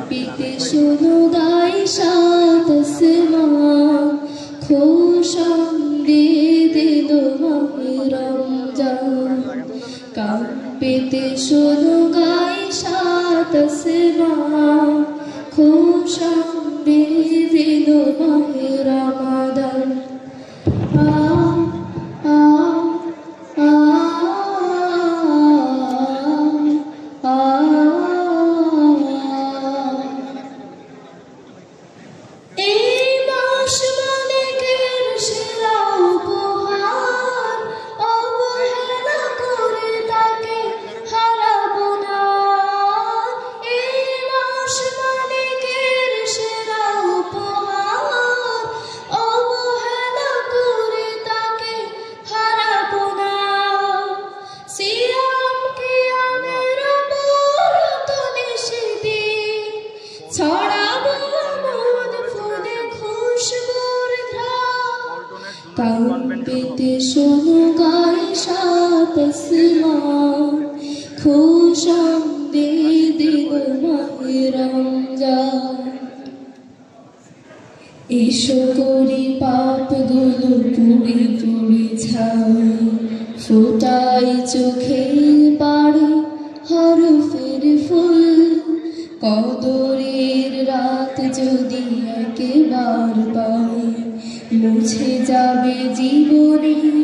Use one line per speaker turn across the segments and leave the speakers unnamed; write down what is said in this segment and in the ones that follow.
পিতে শোনো গাই সাত আসমান খুশাম দিয়ে দিল মাহে রমজান কাঁপিতে শোনো গাই সাত আসমান খুশাম দিয়ে দিল মাহে রমাদান কাঁপিতে শোনো গাই সাত আসমান খুশাম দিয়ে দিল মাহে রমজান এসো করি পাপগুলো পুড়ে পুড়ে ছাই ফোটাই চোখের পাড়ে হরফের ফুল কদরের রাত যদি একবার পাই মুছে যাবে জীবনের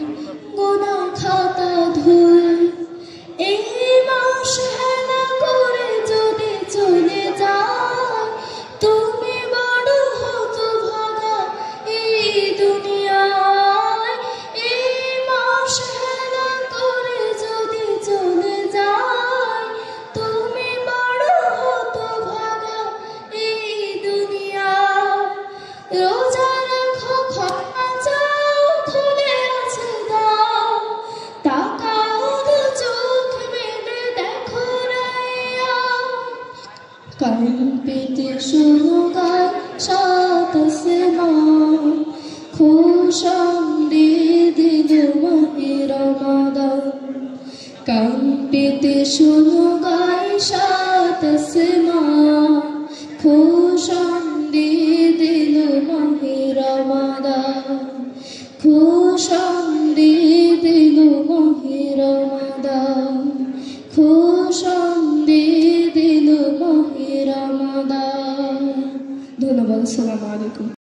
গোনা খাতা ধুল এই মাস হেলা করে যদি চলে যায় তুমি বড় হতভাগা এই দুনিয়ায় এই মাস হেলা করে যদি চলে যায় তুমি বড় হতভাগা এই দুনিয়ায় রোজা কাঁপিতে শোনো গাই সাত আসমান খুশাম দিয়ে দিল মাহে রমাদান কাঁপিতে শোনো গাই সাত আসমান খুশাম দিয়ে দিল মাহে রমাদান